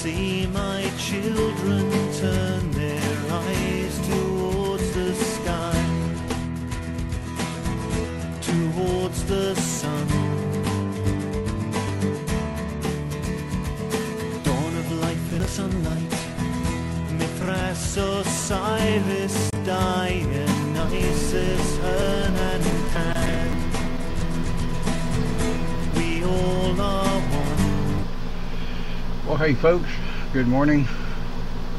see my children turn their eyes towards the sky, towards the sun. Dawn of life in the sunlight, Mithras, Osiris, Dionysus, Hernan, Pan. We all are one. Well, hey folks, good morning.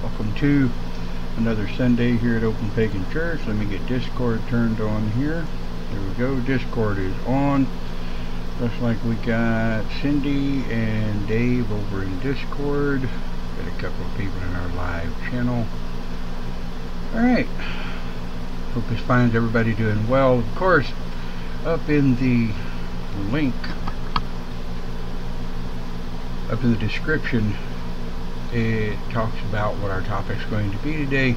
Welcome to another Sunday here at Open Pagan Church. Let me get Discord turned on here. There we go. Discord is on. Looks like we got Cindy and Dave over in Discord. Got a couple of people in our live channel. Alright. Hope this finds everybody doing well. Of course, up in the link, up in the description, it talks about what our topic's going to be today.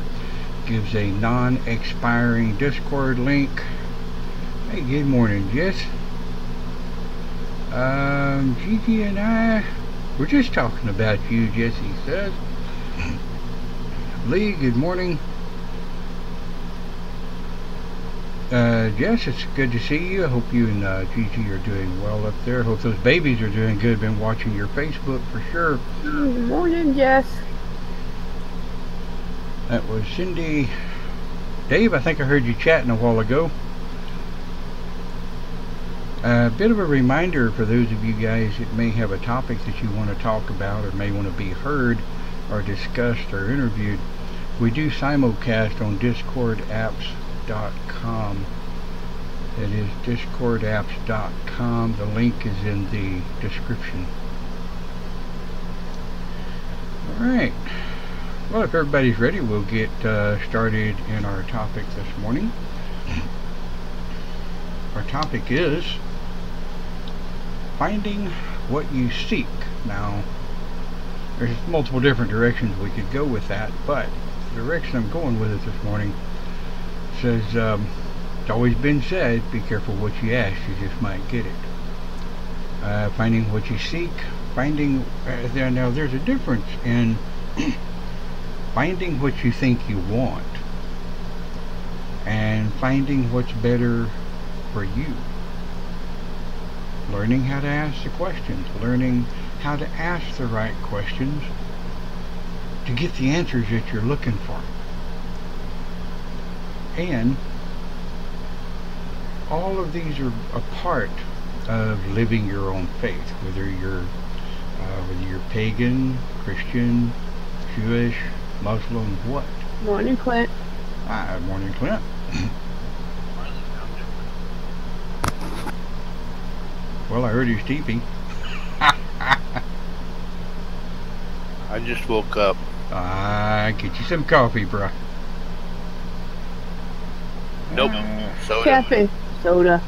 Gives a non-expiring Discord link. Hey, good morning, Jess. Gigi and I were just talking about you, Jesse says. Lee, good morning. Jess, it's good to see you. I hope you and Gigi are doing well up there. Hope those babies are doing good. Been watching your Facebook for sure. Good morning, Jess. That was Cindy. Dave, I think I heard you chatting a while ago. A bit of a reminder for those of you guys that may have a topic that you want to talk about or may want to be heard or discussed or interviewed. We do simulcast on discordapps.com. That is discordapps.com. The link is in the description. Alright. Well, if everybody's ready, we'll get started in our topic this morning. Our topic is finding what you seek. Now, there's multiple different directions we could go with that, but the direction I'm going with it this morning says, it's always been said, be careful what you ask, you just might get it. Finding what you seek, finding, now there's a difference in finding what you think you want and finding what's better for you. Learning how to ask the questions, learning how to ask the right questions to get the answers that you're looking for. And all of these are a part of living your own faith, whether you're pagan, Christian, Jewish, Muslim, what? Morning, Clint. Hi, morning, Clint. Well, I heard he's teeping. I just woke up. Get you some coffee, bruh. Nope. Soda. Cafe. Soda.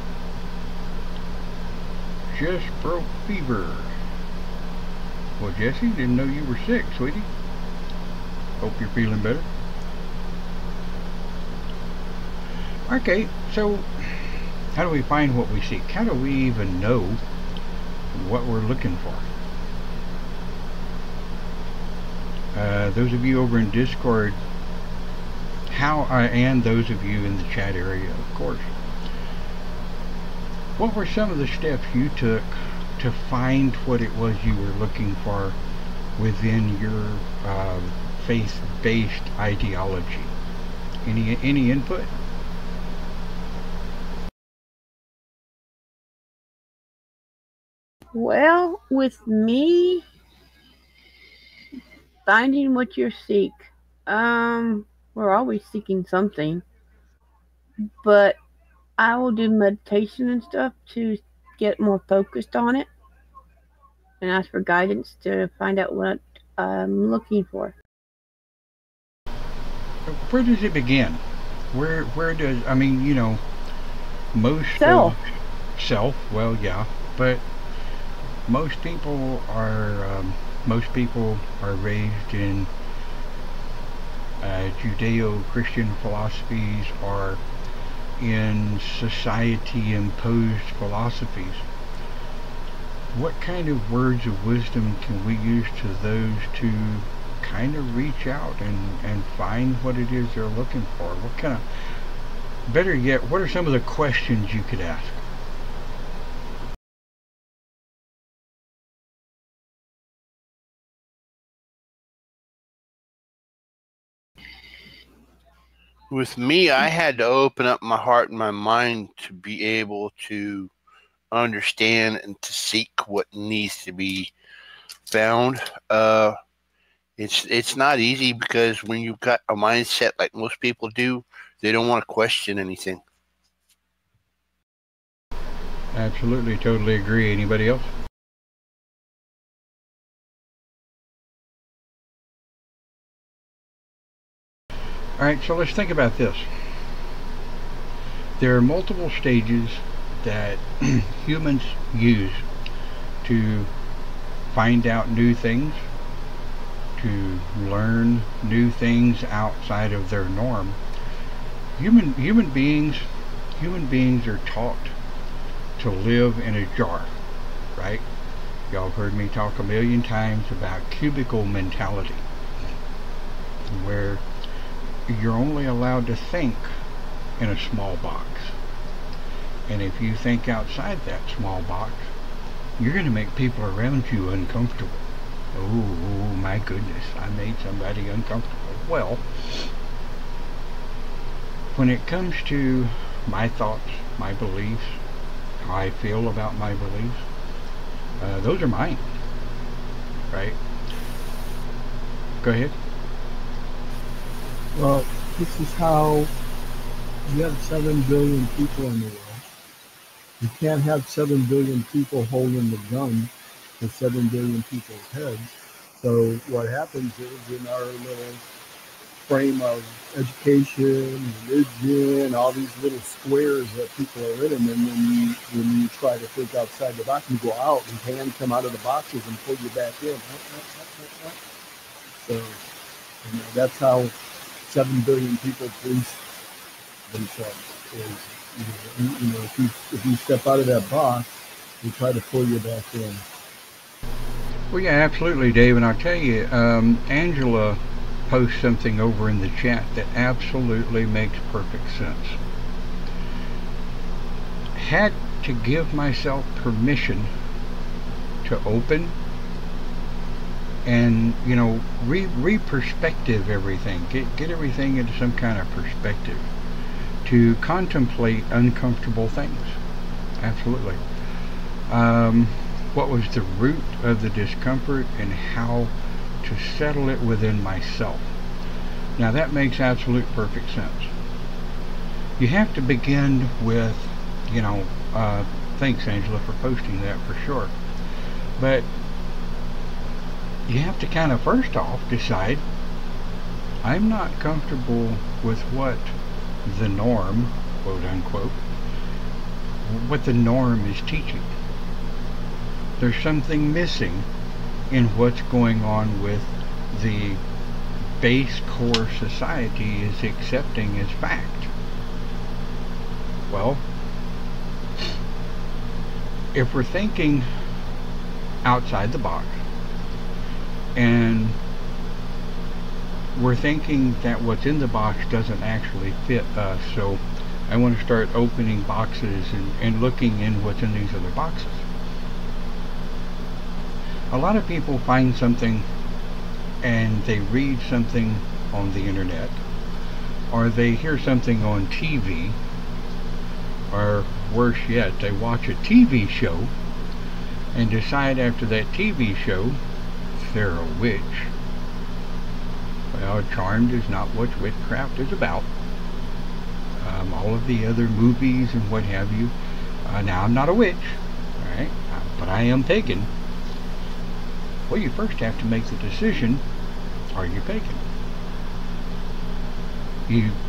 Just broke fever. Well, Jesse, didn't know you were sick, sweetie. Hope you're feeling better. Okay, so how do we find what we seek? How do we even know what we're looking for? Those of you over in Discord, and those of you in the chat area, of course, what were some of the steps you took to find what it was you were looking for within your faith-based ideology? Any input? Well, with me, finding what you seek, we're always seeking something, but I will do meditation and stuff to get more focused on it and ask for guidance to find out what I'm looking for. Where does it begin? Where does, I mean, you know, most Self. Well, yeah, but most people are raised in Judeo-Christian philosophies or in society-imposed philosophies. what kind of words of wisdom can we use to those to kind of reach out and find what it is they're looking for? What kind of, better yet, what are some of the questions you could ask? With me, I had to open up my heart and my mind to be able to understand and to seek what needs to be found. It's not easy because when you've got a mindset like most people do, they don't want to question anything. Absolutely, totally agree. Anybody else? Alright, so let's think about this. There are multiple stages that humans use to find out new things, to learn new things outside of their norm. Human beings are taught to live in a jar, right? Y'all have heard me talk a million times about cubicle mentality, where you're only allowed to think in a small box. And if you think outside that small box, you're going to make people around you uncomfortable. Oh my goodness, I made somebody uncomfortable. Well, when it comes to my thoughts, my beliefs, how I feel about my beliefs, those are mine, right? Go ahead. Well, this is how you have 7 billion people in the world. You can't have 7 billion people holding the gun to 7 billion people's heads. So what happens is in our little frame of education, religion, all these little squares that people are in, and then when you try to think outside the box, you go out and hand come out of the boxes and pull you back in. So that's how 7 billion people police themselves. If you step out of that box, they try to pull you back in. Well, yeah, absolutely, Dave. And I'll tell you, Angela posts something over in the chat that absolutely makes perfect sense. Had to give myself permission to open and, re-perspective everything, get everything into some kind of perspective, to contemplate uncomfortable things. Absolutely. What was the root of the discomfort and how to settle it within myself. Now that makes absolute perfect sense. You have to begin with, thanks Angela for posting that for sure. But you have to kind of first off decide, I'm not comfortable with what the norm, quote unquote, what the norm is teaching. There's something missing in what's going on with the base core society is accepting as fact. Well, if we're thinking outside the box and we're thinking that what's in the box doesn't actually fit us, so I want to start opening boxes and looking in what's in these other boxes. A lot of people find something and they read something on the internet, or they hear something on TV, or worse yet, they watch a TV show and decide after that TV show they're a witch. Well, Charmed is not what witchcraft is about. All of the other movies and what have you. Now, I'm not a witch, alright, but I am pagan. Well, you first have to make the decision, are you pagan?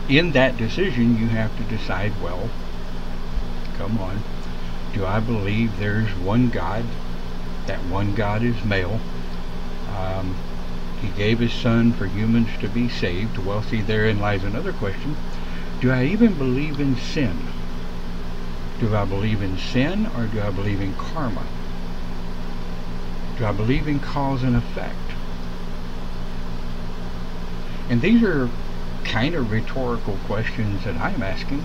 In that decision, you have to decide, well, come on, do I believe there's one God? That one God is male. He gave his son for humans to be saved. Well, see, therein lies another question. Do I even believe in sin? Do I believe in sin or do I believe in karma? Do I believe in cause and effect? And these are kind of rhetorical questions that I'm asking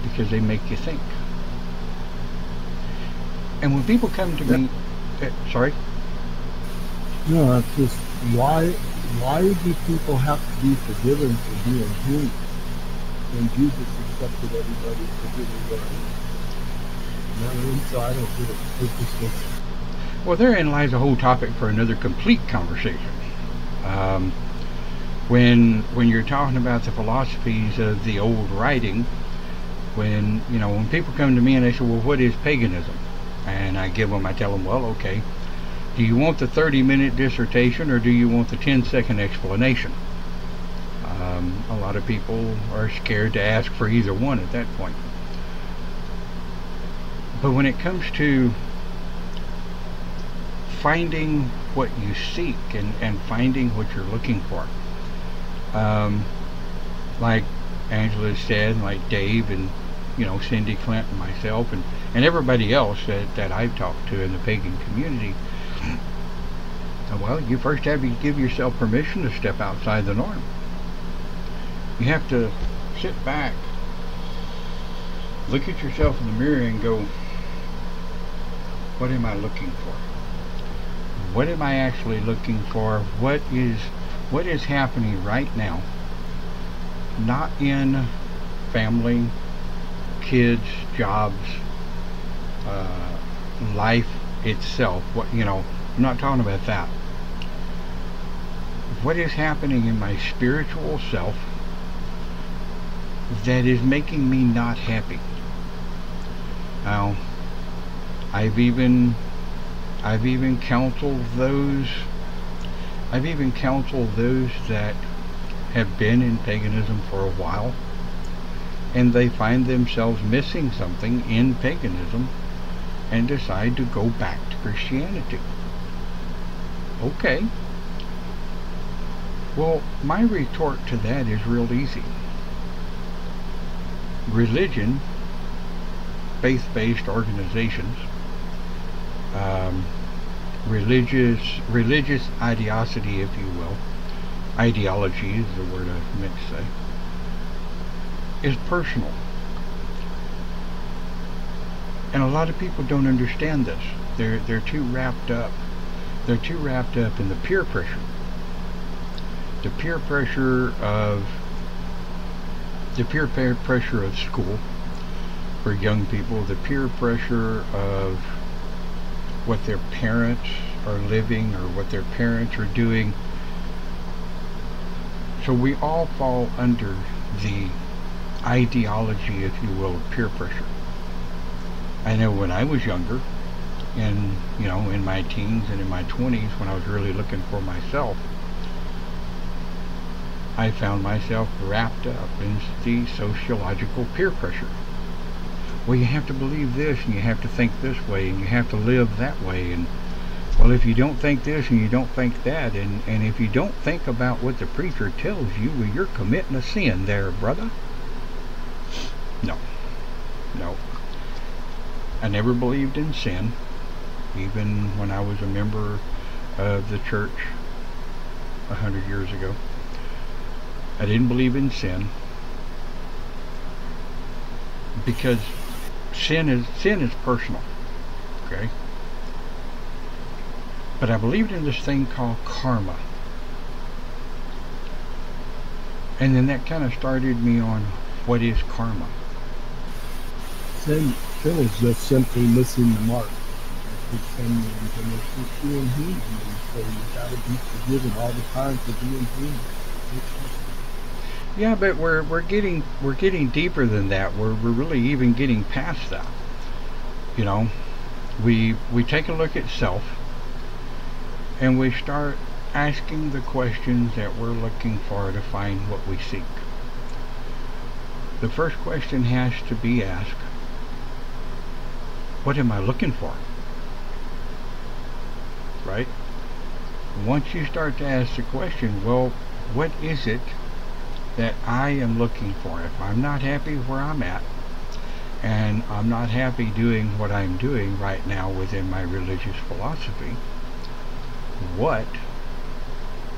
because they make you think. And when people come to me, sorry? No, it's just why do people have to be forgiven for being human when Jesus accepted everybody for who they were? You know what I mean? So I don't get it. It just makes sense. Well, therein lies a whole topic for another complete conversation. When you're talking about the philosophies of the old writing, when people come to me and they say, well, what is paganism? And I tell them, well, okay, do you want the 30-minute dissertation or do you want the 10-second explanation? A lot of people are scared to ask for either one at that point. But when it comes to finding what you seek and finding what you're looking for, like Angela said, like Dave and Cindy Clint and myself and everybody else that I've talked to in the pagan community, well, you first have to give yourself permission to step outside the norm. You have to sit back, look at yourself in the mirror and go, what am I looking for? What am I actually looking for? What is happening right now? Not in family, kids, jobs, life itself. I'm not talking about that. What is happening in my spiritual self that is making me not happy? Now, I've even counseled those that have been in paganism for a while, and they find themselves missing something in paganism and decide to go back to Christianity. Okay. Well, my retort to that is real easy. Religion, faith-based organizations, religious ideology, if you will, ideology is the word I meant to say, is personal. And a lot of people don't understand this. They're too wrapped up. They're too wrapped up in the peer pressure. The peer pressure of school for young people, the peer pressure of what their parents are living or what their parents are doing. So we all fall under the ideology, if you will, of peer pressure. I know when I was younger, and in my teens and in my 20s, when I was really looking for myself, I found myself wrapped up in the sociological peer pressure. Well, you have to believe this, and you have to think this way, and you have to live that way, and well, if you don't think this and you don't think that, and if you don't think about what the preacher tells you, well, you're committing a sin there, brother. No. I never believed in sin, even when I was a member of the church 100 years ago. I didn't believe in sin because sin is personal, okay? But I believed in this thing called karma. And then that kind of started me on what is karma. Sin is just simply missing the mark. That's what sin means, and it's just being human. So you gotta be forgiven all the time for being human. Yeah, but we're getting deeper than that. We're really even getting past that. We take a look at self, and we start asking the questions that we're looking for to find what we seek. The first question has to be asked, what am I looking for? Right? Once you start to ask the question, well, what is it that I am looking for? If I'm not happy where I'm at, and I'm not happy doing what I'm doing right now within my religious philosophy, what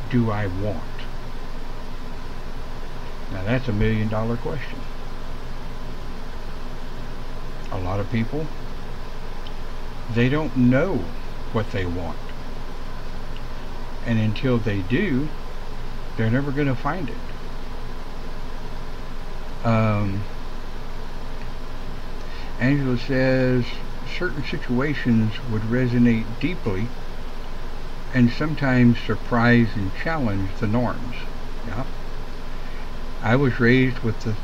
do I want? Now that's $1 million question. A lot of people, they don't know what they want. And until they do, they're never going to find it. Angela says certain situations would resonate deeply and sometimes surprise and challenge the norms. Yeah. I was raised with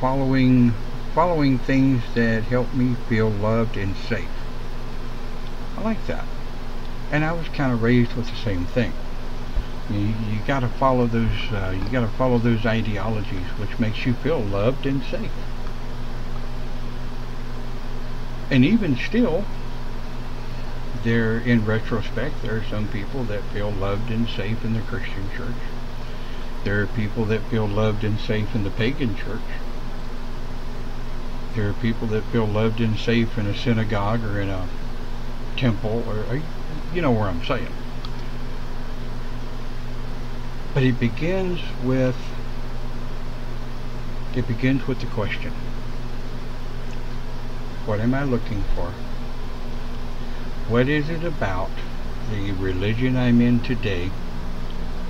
following things that help me feel loved and safe. I like that. And I was kind of raised with the same thing. You got to follow those. You got to follow those ideologies, which makes you feel loved and safe. And even still, in retrospect, there are some people that feel loved and safe in the Christian church. There are people that feel loved and safe in the pagan church. There are people that feel loved and safe in a synagogue or in a temple, or you know where I'm saying. But it begins with the question: what am I looking for? What is it about the religion I'm in today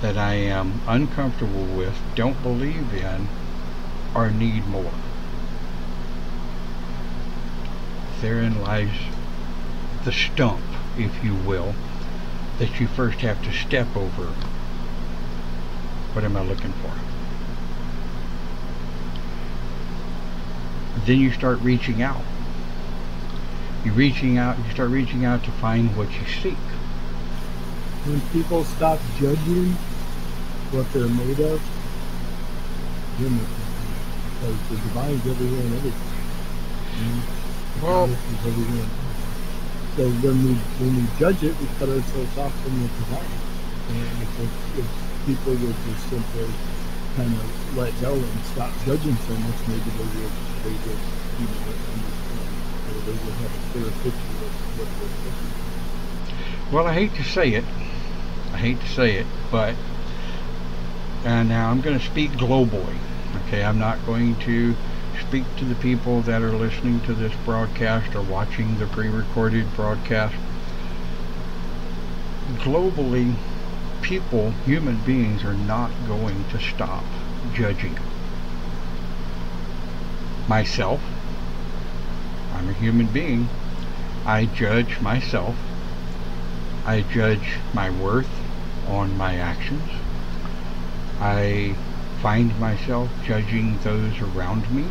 that I am uncomfortable with, don't believe in, or need more? Therein lies the stump, if you will, that you first have to step over. What am I looking for? Then you start reaching out. You start reaching out to find what you seek. When people stop judging what they're made of, then because the divine's everywhere and everything. Well, is everywhere. So when we judge it, we cut ourselves off from the divine. And if people would just simply kind of let go and stop judging so much, maybe they would understand, or they would have a clearer picture of what they're looking for. Well, I hate to say it, but now I'm going to speak globally. Okay, I'm not going to speak to the people that are listening to this broadcast or watching the pre-recorded broadcast. Globally, people, human beings, are not going to stop judging. Myself, I'm a human being. I judge myself. I judge my worth on my actions. I find myself judging those around me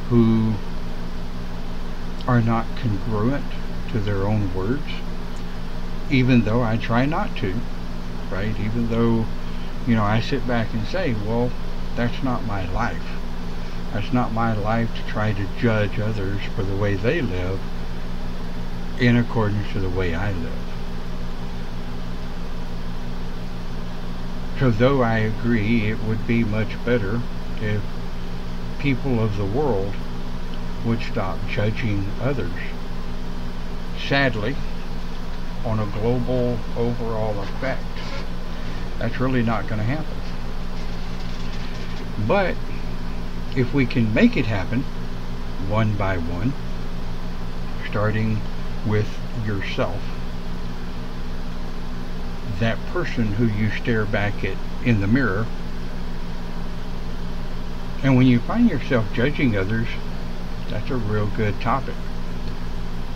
who are not congruent to their own words, even though I try not to. Right? Even though, I sit back and say, well, that's not my life. That's not my life to try to judge others for the way they live in accordance to the way I live. So though I agree it would be much better if people of the world would stop judging others, sadly, on a global overall effect, that's really not going to happen. But if we can make it happen one by one, starting with yourself, that person who you stare back at in the mirror, and when you find yourself judging others, that's a real good topic.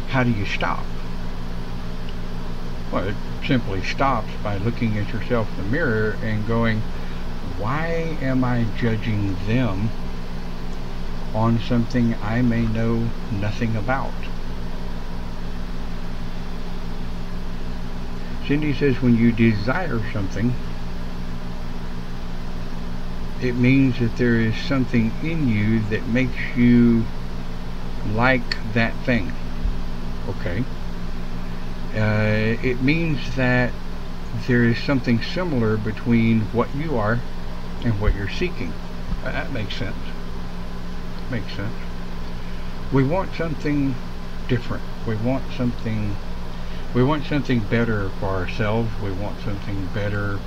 How do you stop? Well, it simply stops by looking at yourself in the mirror and going, why am I judging them on something I may know nothing about? Cindy says when you desire something, it means that there is something in you that makes you like that thing. Okay. It means that there is something similar between what you are and what you're seeking. That makes sense. Makes sense. We want something different. We want something better for ourselves. We want something better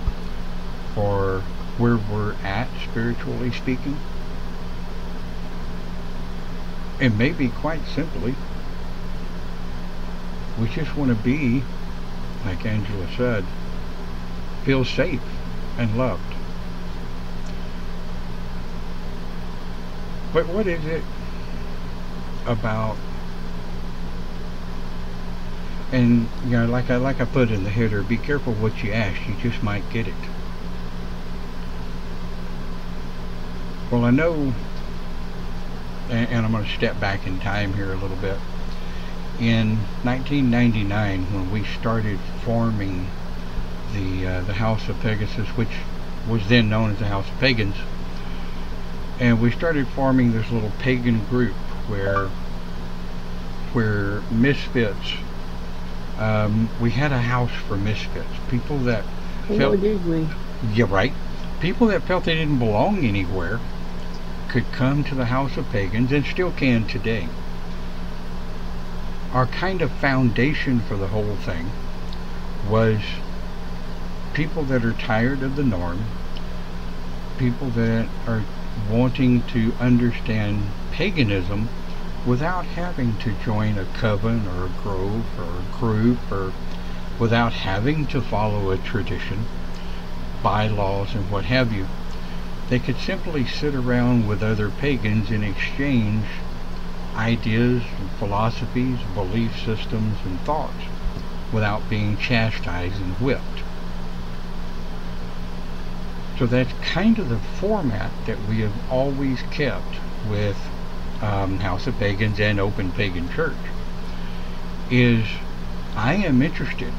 for where we're at, spiritually speaking. And maybe quite simply, we just want to be, like Angela said, feel safe and loved. But what is it about, and like I put in the header, be careful what you ask, you just might get it. Well, I know, and I'm going to step back in time here a little bit. In 1999, when we started forming the House of Pegasus, which was then known as the House of Pagans, and we started forming this little pagan group where misfits, we had a house for misfits, people that felt, did we? yeah, right, people that felt they didn't belong anywhere could come to the House of Pagans, and still can today. Our kind of foundation for the whole thing was people that are tired of the norm, people that are wanting to understand paganism without having to join a coven or a grove or a group, or without having to follow a tradition, bylaws and what have you. They could simply sit around with other pagans and exchange ideas, philosophies, belief systems, and thoughts without being chastised and whipped. So that's kind of the format that we have always kept with House of Pagans and Open Pagan Church. Is I am interested,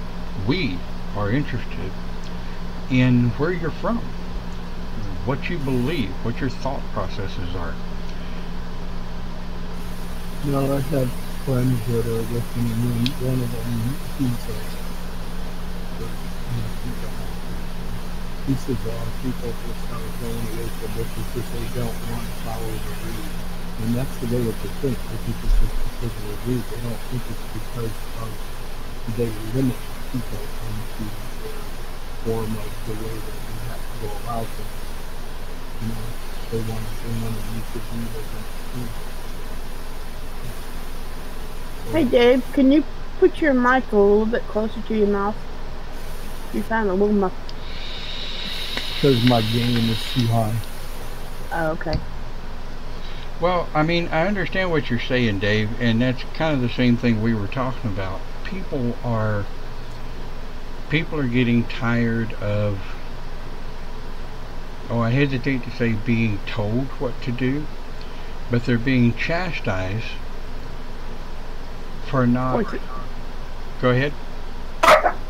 we are interested in where you're from, what you believe, what your thought processes are. I have friends that are listening, and one of them, he says a lot of people just start going away from this because they don't want to follow the lead. And that's the way that they think. They think it's just because of the lead. They don't think it's because of they limit people into their form of the way that you have to go about things. They want to use the view as an Hey Dave, can you put your mic a little bit closer to your mouth? You sound a little muffled. Because my gain is too high. Oh, okay. Well, I mean, I understand what you're saying, Dave, and that's kind of the same thing we were talking about. People are getting tired of, I hesitate to say being told what to do, but they're being chastised for not... Go ahead.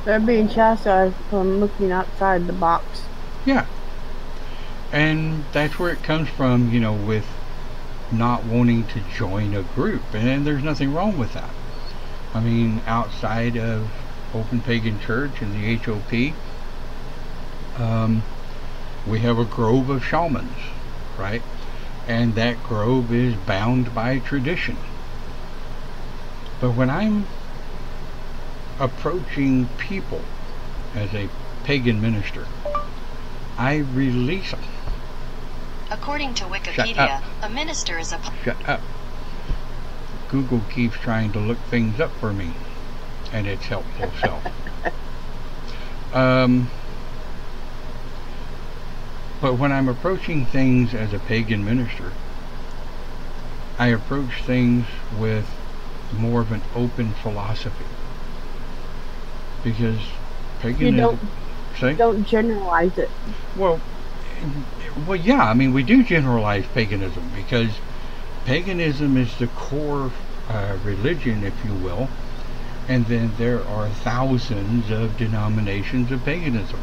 They're being chastised from looking outside the box. Yeah. And that's where it comes from, with not wanting to join a group. And there's nothing wrong with that. I mean, outside of Open Pagan Church and the HOP, we have a grove of shamans, right? And that grove is bound by tradition. But when I'm approaching people as a pagan minister, I release them. According to Wikipedia, a minister is a... Shut up. Google keeps trying to look things up for me, and its helpful self. But when I'm approaching things as a pagan minister, I approach things with more of an open philosophy. Because paganism... Don't generalize it. Well, yeah, I mean, we do generalize paganism, because paganism is the core religion, if you will, and then there are thousands of denominations of paganism,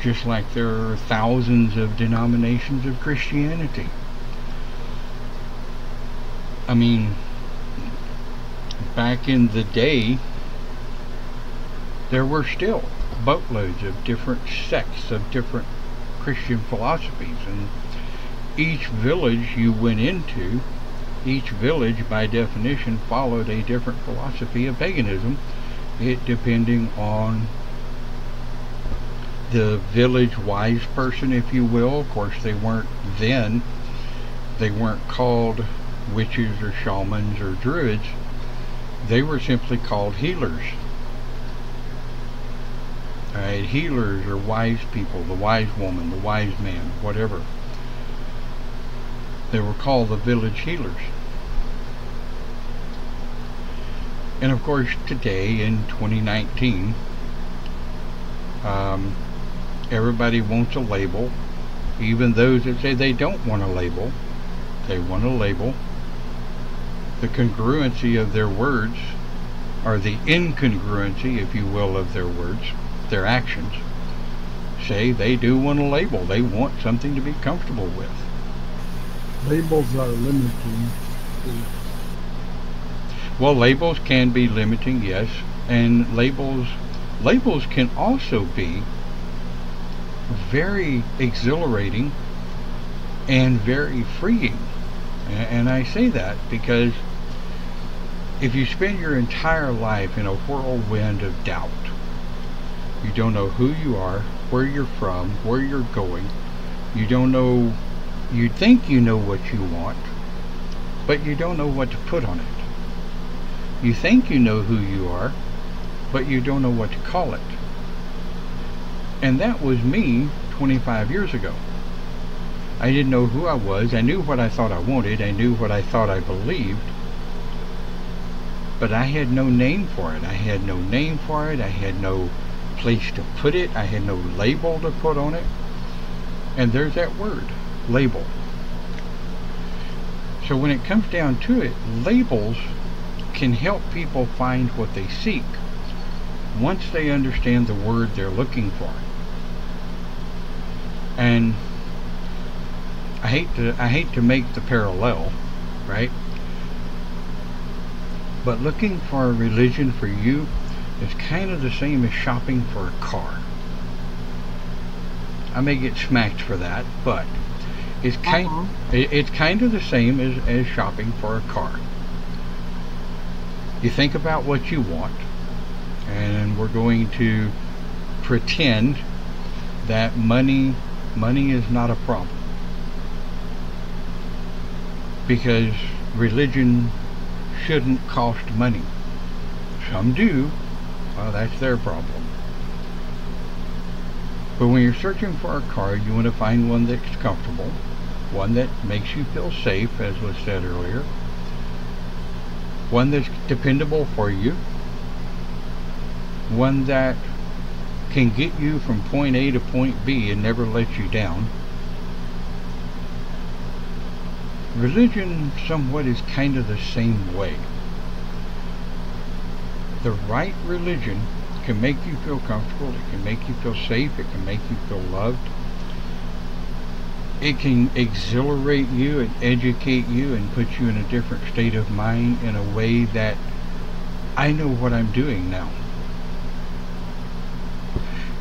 just like there are thousands of denominations of Christianity. I mean, back in the day, there were still boatloads of different sects of different Christian philosophies, each village you went into, each village by definition followed a different philosophy of paganism, it depending on the village wise person, if you will. Of course, they weren't called witches or shamans or druids. They were simply called healers. Alright, healers or wise people, the wise woman, the wise man, whatever. They were called the village healers. And of course, today in 2019, everybody wants a label. Even those that say they don't want a label, they want a label. The congruency of their words, or the incongruency, if you will, of their words, their actions, say they do want a label. They want something to be comfortable with. Labels are limiting. Well, labels can be limiting, yes, and labels can also be very exhilarating and very freeing. And I say that because if you spend your entire life in a whirlwind of doubt, you don't know who you are, where you're from, where you're going, you don't know, you think you know what you want, but you don't know what to put on it. You think you know who you are, but you don't know what to call it. And that was me 25 years ago. I didn't know who I was. I knew what I thought I wanted. I knew what I thought I believed. But I had no name for it. I had no name for it. I had no place to put it. I had no label to put on it. And there's that word, label. So when it comes down to it, labels can help people find what they seek once they understand the word they're looking for. And I hate to make the parallel, right? But looking for a religion for you is kind of the same as shopping for a car. I may get smacked for that, but it's kind of the same as shopping for a car. You think about what you want, and we're going to pretend that money is not a problem, because religion shouldn't cost money. Some do. Well, that's their problem. But when you're searching for a car, you want to find one that's comfortable, one that makes you feel safe, as was said earlier, one that's dependable for you, one that can get you from point A to point B and never let you down. Religion somewhat is kind of the same way. The right religion can make you feel comfortable, it can make you feel safe, it can make you feel loved. It can exhilarate you and educate you and put you in a different state of mind in a way that I know what I'm doing now.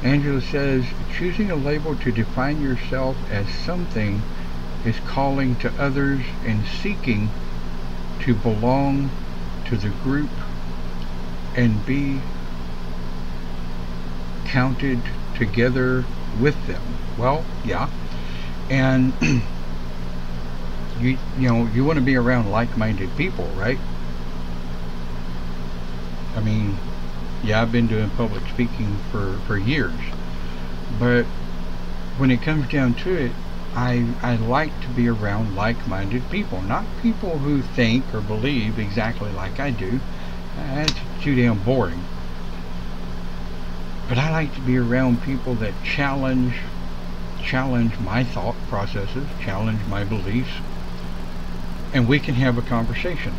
Angela says, choosing a label to define yourself as something is calling to others and seeking to belong to the group and be counted together with them. Well, yeah. And you want to be around like-minded people, right? I mean, yeah, I've been doing public speaking for years, but when it comes down to it, I like to be around like-minded people, not people who think or believe exactly like I do. That's too damn boring. But I like to be around people that challenge my thought processes, challenge my beliefs, and we can have a conversation.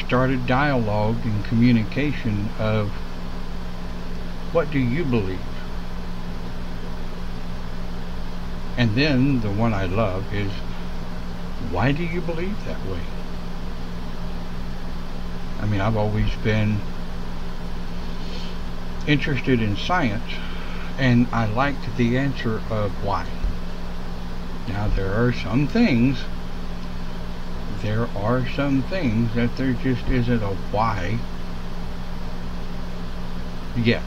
Start a dialogue and communication of, what do you believe? And then the one I love is, why do you believe that way? I mean, I've always been interested in science, and I liked the answer of why. Now there are some things that there just isn't a why yet.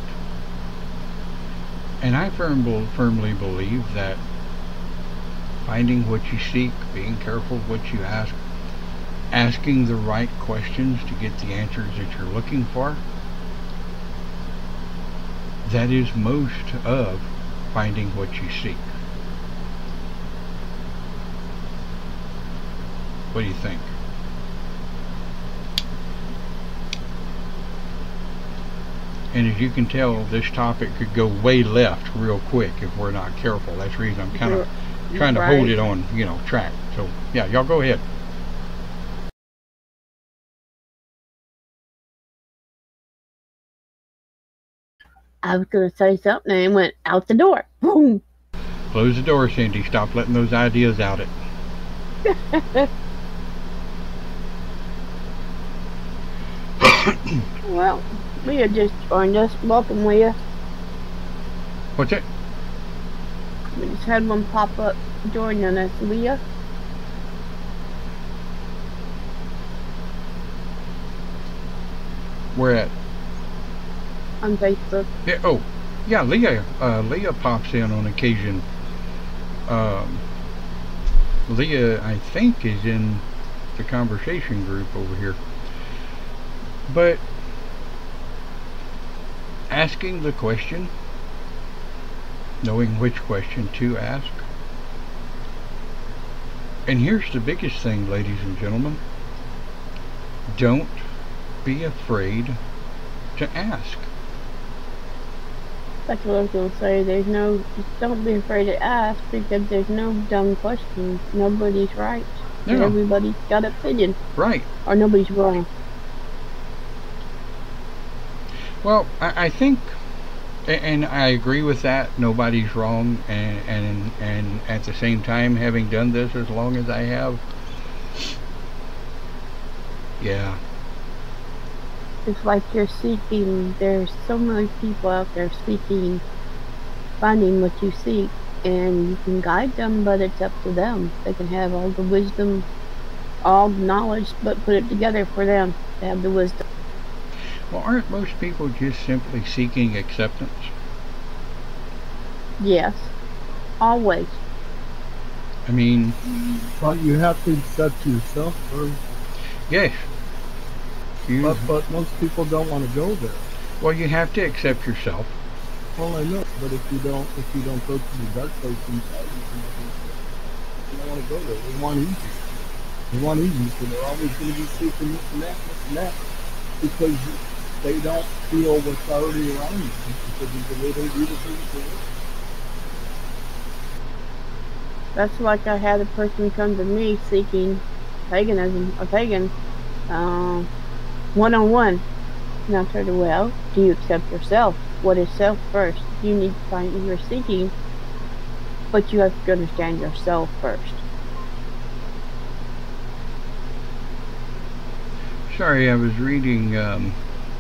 And I firmly believe that finding what you seek, being careful what you ask, asking the right questions to get the answers that you're looking for, that is most of finding what you seek. What do you think? And as you can tell, this topic could go way left real quick if we're not careful. That's the reason I'm kind of trying to hold it on, track. So, yeah, y'all go ahead. I was going to say something and it went out the door. Boom. Close the door, Cindy. Stop letting those ideas out it. Well, Leah just joined us. Welcome, Leah. What's it? We just had one pop up joining us. Leah. Where at? On Facebook. Yeah, oh, yeah, Leah pops in on occasion. Leah, I think, is in the conversation group over here. But asking the question, knowing which question to ask. And here's the biggest thing, ladies and gentlemen. Don't be afraid to ask. That's what I was going to say. Don't be afraid to ask, because there's no dumb questions. Nobody's right. No. Everybody's got an opinion. Right. Or nobody's wrong. Well, I think, and I agree with that, nobody's wrong, and at the same time, having done this as long as I have, yeah. It's like you're seeking, there's so many people out there seeking, finding what you seek, and you can guide them, but it's up to them. They can have all the wisdom, all the knowledge, but put it together for them to have the wisdom. Well, aren't most people just simply seeking acceptance? Yes. Always. I mean... But you have to accept yourself first. Yes. But most people don't want to go there. Well, you have to accept yourself. Well, I know, but if you don't go to the dark place inside, you don't want to go there. They want easy. So they're always going to be seeking this and that, because they don't feel what's already around them, because of the way they do the things. That's like I had a person come to me seeking paganism, a pagan, one-on-one. And I told her, well, do you accept yourself? What is self first? You need to find your seeking, but you have to understand yourself first. Sorry, I was reading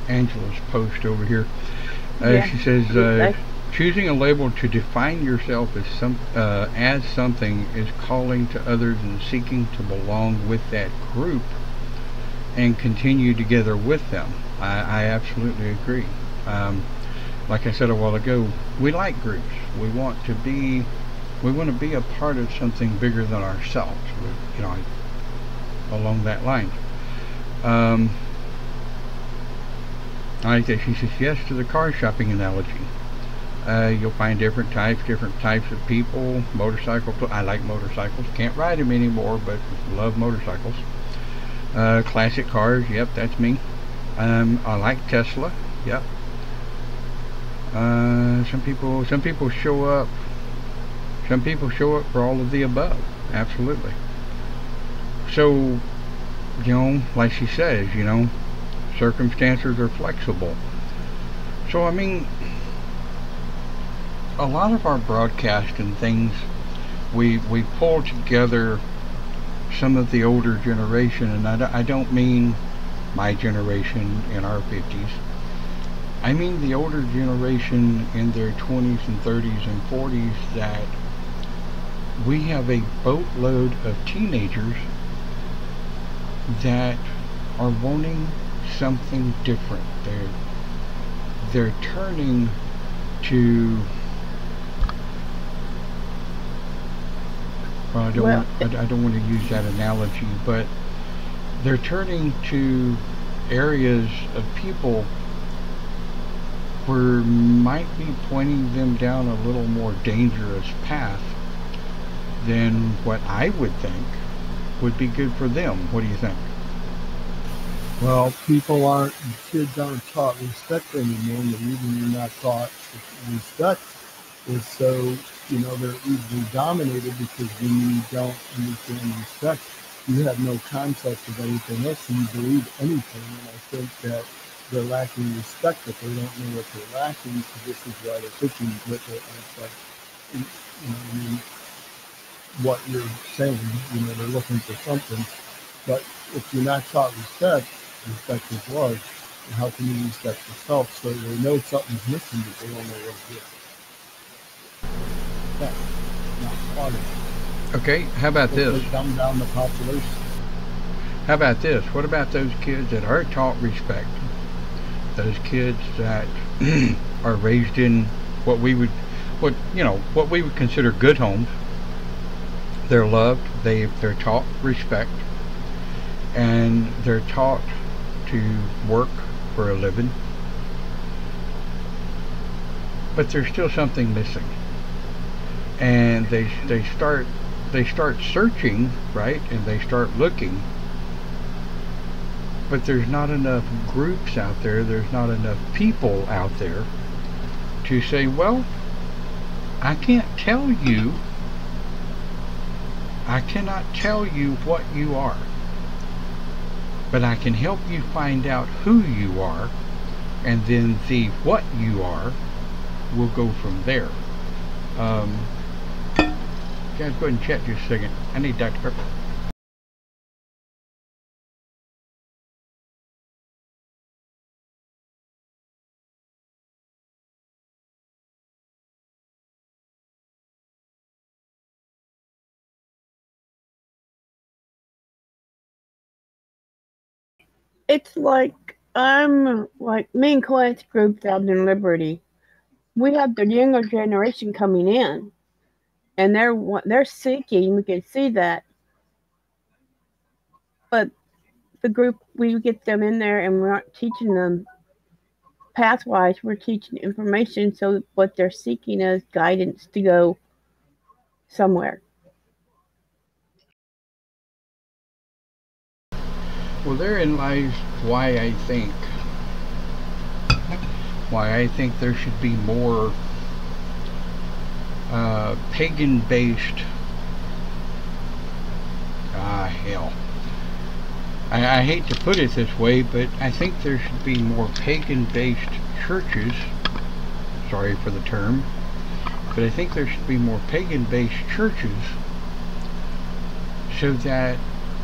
Angela's post over here. She says, choosing a label to define yourself as something is calling to others and seeking to belong with that group and continue together with them. I absolutely agree. Like I said a while ago, we like groups. We want to be a part of something bigger than ourselves. Along that line. I like that she says yes to the car shopping analogy. You'll find different types of people. Motorcycle. I like motorcycles. Can't ride them anymore, but love motorcycles. Classic cars. Yep, that's me. I like Tesla. Yep. Some people show up. Some people show up for all of the above. Absolutely. So, like she says, circumstances are flexible. So, I mean, a lot of our broadcast and things, we pull together some of the older generation, and I don't mean my generation in our 50s. I mean the older generation in their 20s and 30s and 40s that we have a boatload of teenagers that are wanting something different. They're turning to, well, I don't want to use that analogy, but they're turning to areas of people where might be pointing them down a little more dangerous path than what I would think would be good for them. What do you think? Well, kids aren't taught respect anymore, and the reason you're not taught respect is so, they're easily dominated, because when you don't understand respect, you have no concept of anything else, and you believe anything, and I think that they're lacking respect, but they don't know what they're lacking, so this is why they're pushing with it, and it's like, I mean, what you're saying, they're looking for something, but if you're not taught respect is love, and how can you respect yourself? So they know something's missing, but they don't know what it is. That's not part of it. Okay, how about this? They dumb down the population. How about this? What about those kids that are taught respect? Those kids that are raised in what we would consider good homes. They're loved. They're taught respect, and they're taught to work for a living. But there's still something missing, and they start searching, right? And they start looking. But there's not enough groups out there, there's not enough people out there to say, well, I cannot tell you what you are, but I can help you find out who you are, and then the what you are will go from there. Guys, go ahead and chat just a second. I need Dr. Pepper. It's like me and Clint's group out in Liberty. We have the younger generation coming in, and they're seeking. We can see that, but the group, we get them in there, and we're not teaching them pathwise. We're teaching information, so what they're seeking is guidance to go somewhere. Well, therein lies why I think there should be more pagan-based. Hell. I hate to put it this way, but I think there should be more pagan-based churches. Sorry for the term, but I think there should be more pagan-based churches, so that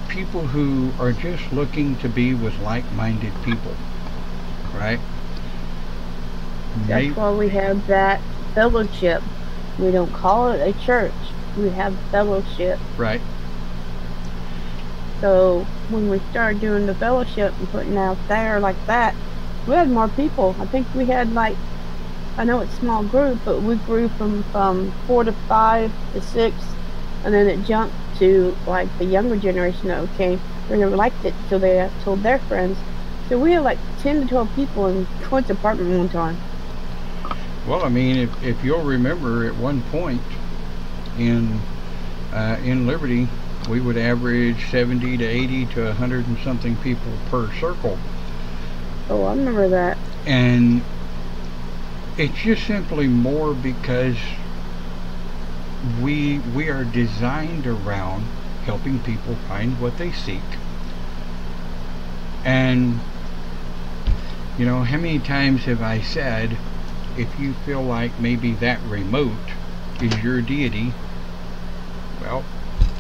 people who are just looking to be with like-minded people, right? That's why we have that fellowship. We don't call it a church. We have fellowship. Right. So when we started doing the fellowship and putting out there like that, we had more people. I think we had I know it's a small group, but we grew from 4 to 5 to 6, and then it jumped to the younger generation that came. They liked it, so they told their friends. So we had 10 to 12 people in Clint's apartment one time. Well, I mean, if you'll remember, at one point in Liberty, we would average 70 to 80 to 100 and something people per circle. Oh, I remember that. And it's just simply more because we are designed around helping people find what they seek. And how many times have I said, if you feel like maybe that remote is your deity, well,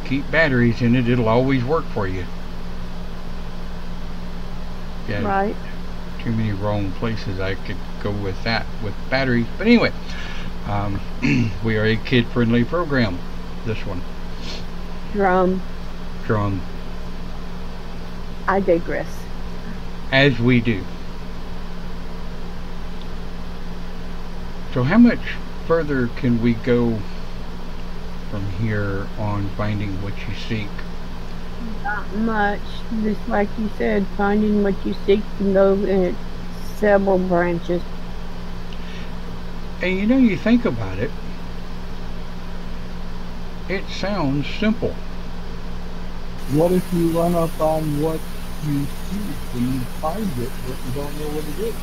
keep batteries in it, it'll always work for you. Yeah, right. Too many wrong places I could go with that, with batteries. But anyway, we are a kid-friendly program. this one? Drum. Drum. I digress. As we do. So how much further can we go from here on finding what you seek? Not much. Just like you said, finding what you seek can go in several branches. And you know, you think about it, it sounds simple. What if you run up on what you seek and you find it, but you don't know what it is?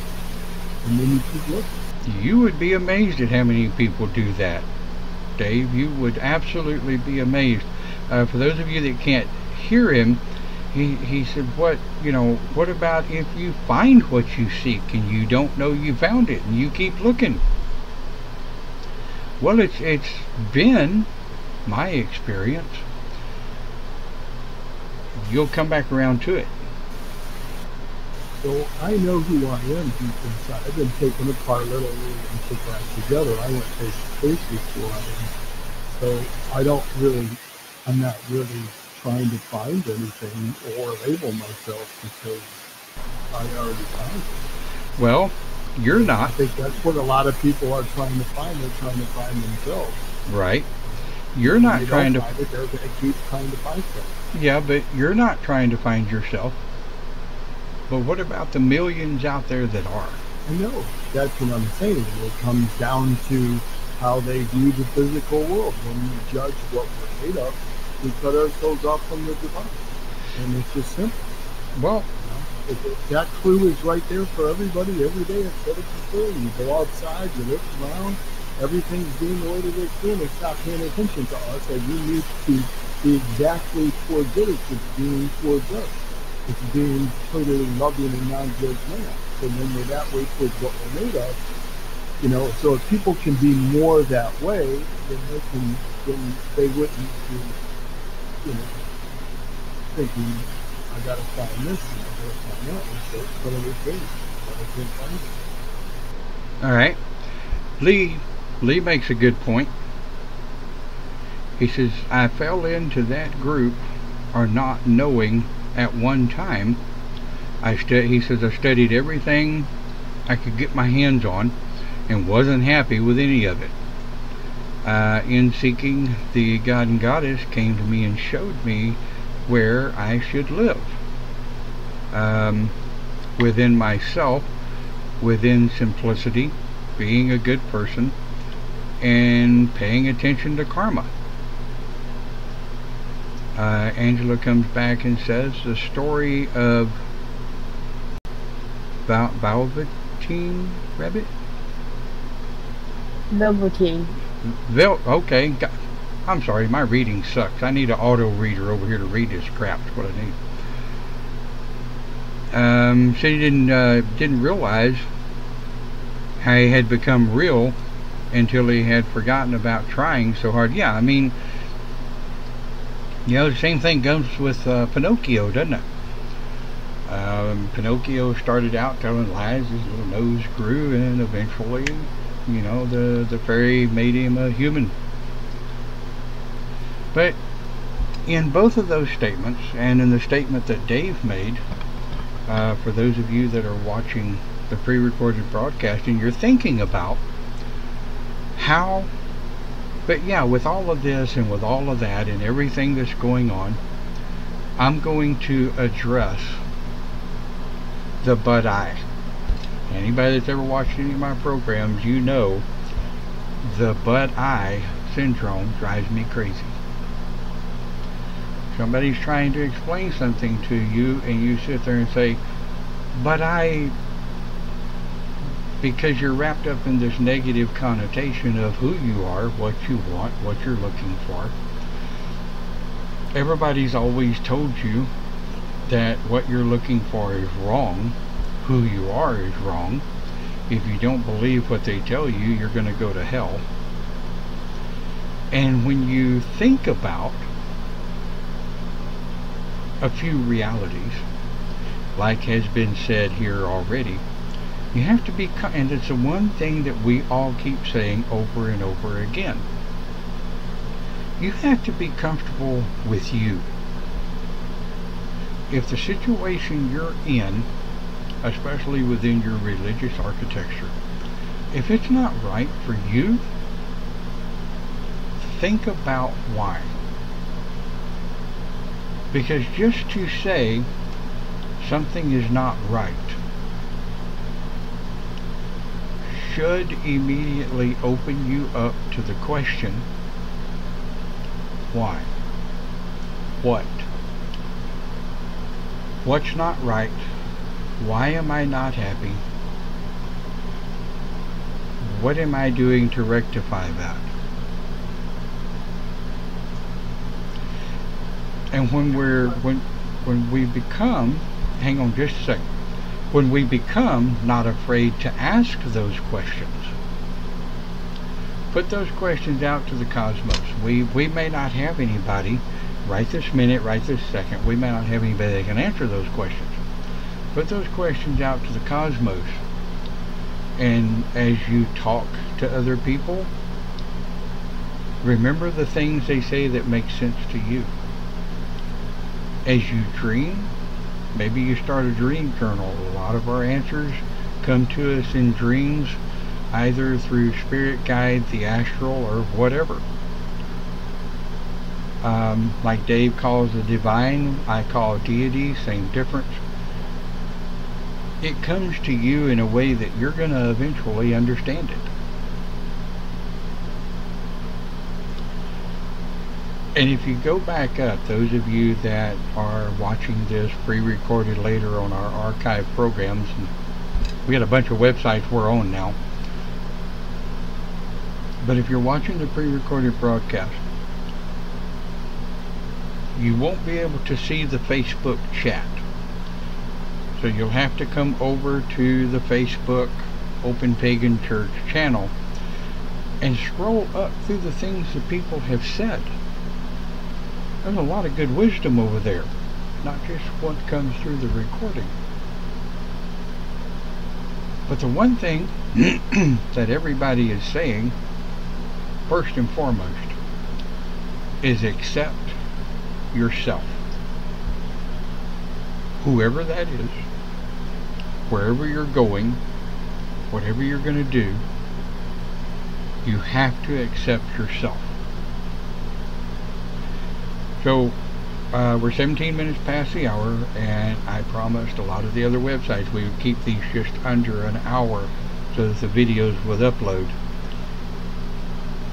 And then you keep looking. You would be amazed at how many people do that, Dave. You would absolutely be amazed. For those of you that can't hear him, he said, what about if you find what you seek and you don't know you found it and you keep looking? Well, it's been my experience. You'll come back around to it. So I know who I am deep inside. I've been taken apart literally and put back together. I went face to face with who I am. So I'm not really trying to find anything or label myself because I already found it. Well, you're not. I think that's what a lot of people are trying to find. They're trying to find themselves. Right. You're not trying to find it, they're going to keep trying to find something. Yeah, but you're not trying to find yourself. But what about the millions out there that are? I know. That's what I'm saying. It comes down to how they view the physical world. When we judge what we're made of, we cut ourselves off from the divine. And it's just simple. Well, that clue is right there for everybody every day. Instead of fulfilling, you go outside, you look around, everything's being the way that it's doing. It's not paying attention to us, and we need to be exactly towards it. It's being towards us. It's being totally loving and non-judgmental. So when we're that way towards what we're made of, so if people can be more that way, then they wouldn't be, thinking, I gotta find this and I gotta find that. And so it's going to be but I can't find it. All right. Lee makes a good point. He says, I fell into that group or not knowing at one time. He says, I studied everything I could get my hands on and wasn't happy with any of it. In seeking, the God and Goddess came to me and showed me where I should live. Within myself, within simplicity, being a good person, and paying attention to karma. Angela comes back and says the story of Velveteen Rabbit? Velveteen. Okay. I'm sorry, my reading sucks. I need an auto reader over here to read this crap. That's what I need. So he didn't realize how he had become real until he had forgotten about trying so hard. Yeah, I mean, the same thing goes with Pinocchio, doesn't it? Pinocchio started out telling lies, his little nose grew, and eventually, the fairy made him a human. But in both of those statements, and in the statement that Dave made, for those of you that are watching the pre-recorded broadcasting, you're thinking about how, but yeah, with all of this and with all of that and everything that's going on, I'm going to address the but I. Anybody that's ever watched any of my programs, you know the but I syndrome drives me crazy. Somebody's trying to explain something to you and you sit there and say, but because you're wrapped up in this negative connotation of who you are, what you want, what you're looking for. Everybody's always told you that what you're looking for is wrong, who you are is wrong. If you don't believe what they tell you, you're going to go to hell. And when you think about a few realities, like has been said here already, you have to be, and it's the one thing that we all keep saying over and over again. You have to be comfortable with you. If the situation you're in, especially within your religious architecture, if it's not right for you, think about why. Because just to say something is not right should immediately open you up to the question, why? What? What's not right? Why am I not happy? What am I doing to rectify that? And when we become, hang on just a second, when we become not afraid to ask those questions, put those questions out to the cosmos. We may not have anybody right this minute, right this second. We may not have anybody that can answer those questions. Put those questions out to the cosmos. And as you talk to other people, remember the things they say that make sense to you. As you dream, maybe you start a dream journal. A lot of our answers come to us in dreams, either through spirit guide, the astral, or whatever. Like Dave calls the divine, I call deity, same difference. It comes to you in a way that you're going to eventually understand it. And if you go back up, those of you that are watching this pre-recorded later on our archive programs, and we got a bunch of websites we're on now, but if you're watching the pre-recorded broadcast, you won't be able to see the Facebook chat. So you'll have to come over to the Facebook Open Pagan Church channel and scroll up through the things that people have said. There's a lot of good wisdom over there, not just what comes through the recording. But the one thing that everybody is saying, first and foremost, is accept yourself. Whoever that is, wherever you're going, whatever you're going to do, you have to accept yourself. So we're 17 minutes past the hour, and I promised a lot of the other websites we would keep these just under an hour so that the videos would upload.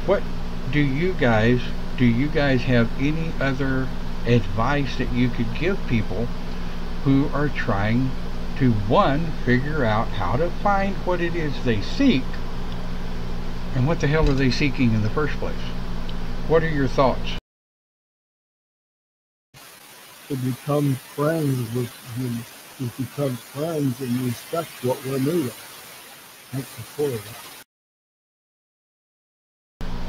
What do you guys have any other advice that you could give people who are trying to, one, figure out how to find what it is they seek, and what the hell are they seeking in the first place? What are your thoughts? To become friends with you, to become friends and respect what we're made of. That's the core of it.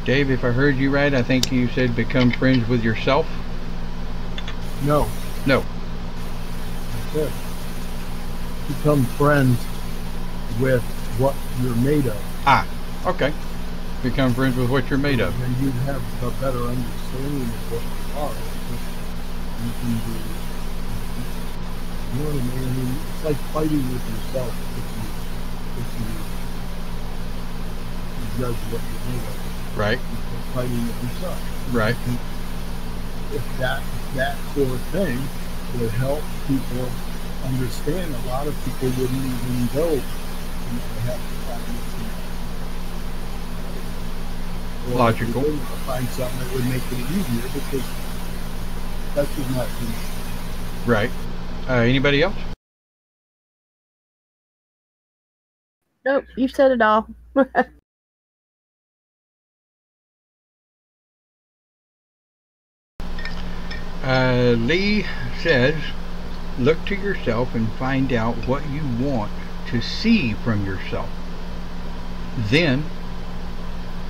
Dave, if I heard you right, I think you said become friends with yourself? No. No. That's it. Become friends with what you're made of. Ah, okay. Become friends with what you're made of. And you'd have a better understanding of what you are. You can do, you know what I mean? I mean, it's like fighting with yourself if you judge what you're made of. Right. You're fighting with yourself. Right. If that core thing would help people understand, a lot of people wouldn't even go and have to find it. Logical. Or find something that would make it easier, because that's just not easy. Right. Anybody else? Nope, you said it all. Lee says, look to yourself and find out what you want to see from yourself. Then,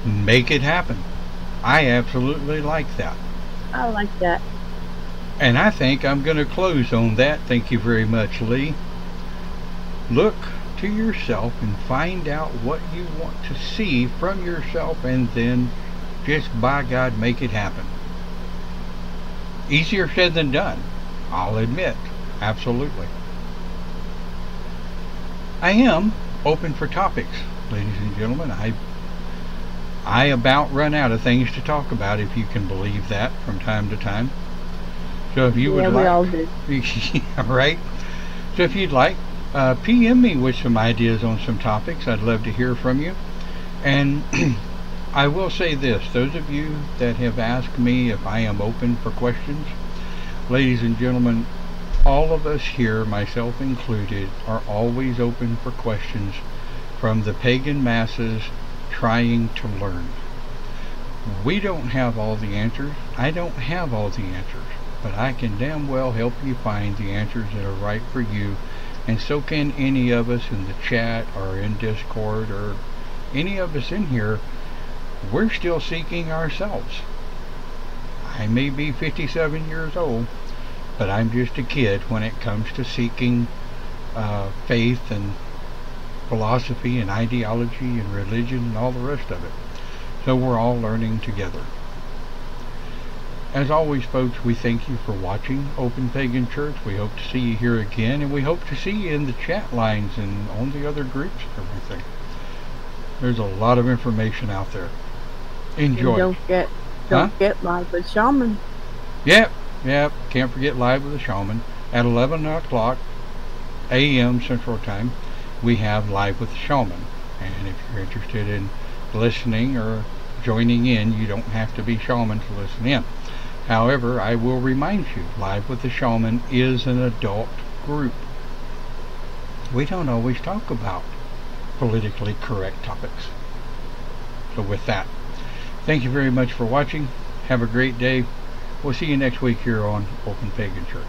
make it happen. I absolutely like that. I like that. And I think I'm going to close on that. Thank you very much, Lee. Look to yourself and find out what you want to see from yourself, and then just, by God, make it happen. Easier said than done, I'll admit. Absolutely. I am open for topics, ladies and gentlemen. I about run out of things to talk about, if you can believe that, from time to time. So if you would Yeah, like, we all do. yeah, right? So if you'd like, PM me with some ideas on some topics. I'd love to hear from you. And I will say this, those of you that have asked me if I am open for questions, ladies and gentlemen, all of us here, myself included, are always open for questions from the pagan masses trying to learn. We don't have all the answers. I don't have all the answers, but I can damn well help you find the answers that are right for you, and so can any of us in the chat or in Discord or any of us in here. We're still seeking ourselves. I may be 57 years old, but I'm just a kid when it comes to seeking faith and philosophy and ideology and religion and all the rest of it. So we're all learning together. As always, folks, we thank you for watching Open Pagan Church. We hope to see you here again, and we hope to see you in the chat lines and on the other groups and everything. There's a lot of information out there. Enjoy. And don't forget Live with Shaman. Yep. Can't forget Live with the Shaman at 11 o'clock a.m. Central Time. We have Live with the Shaman, and if you're interested in listening or joining in, you don't have to be shaman to listen in. However, I will remind you, Live with the Shaman is an adult group. We don't always talk about politically correct topics. So with that, thank you very much for watching. Have a great day. We'll see you next week here on Open Pagan Church.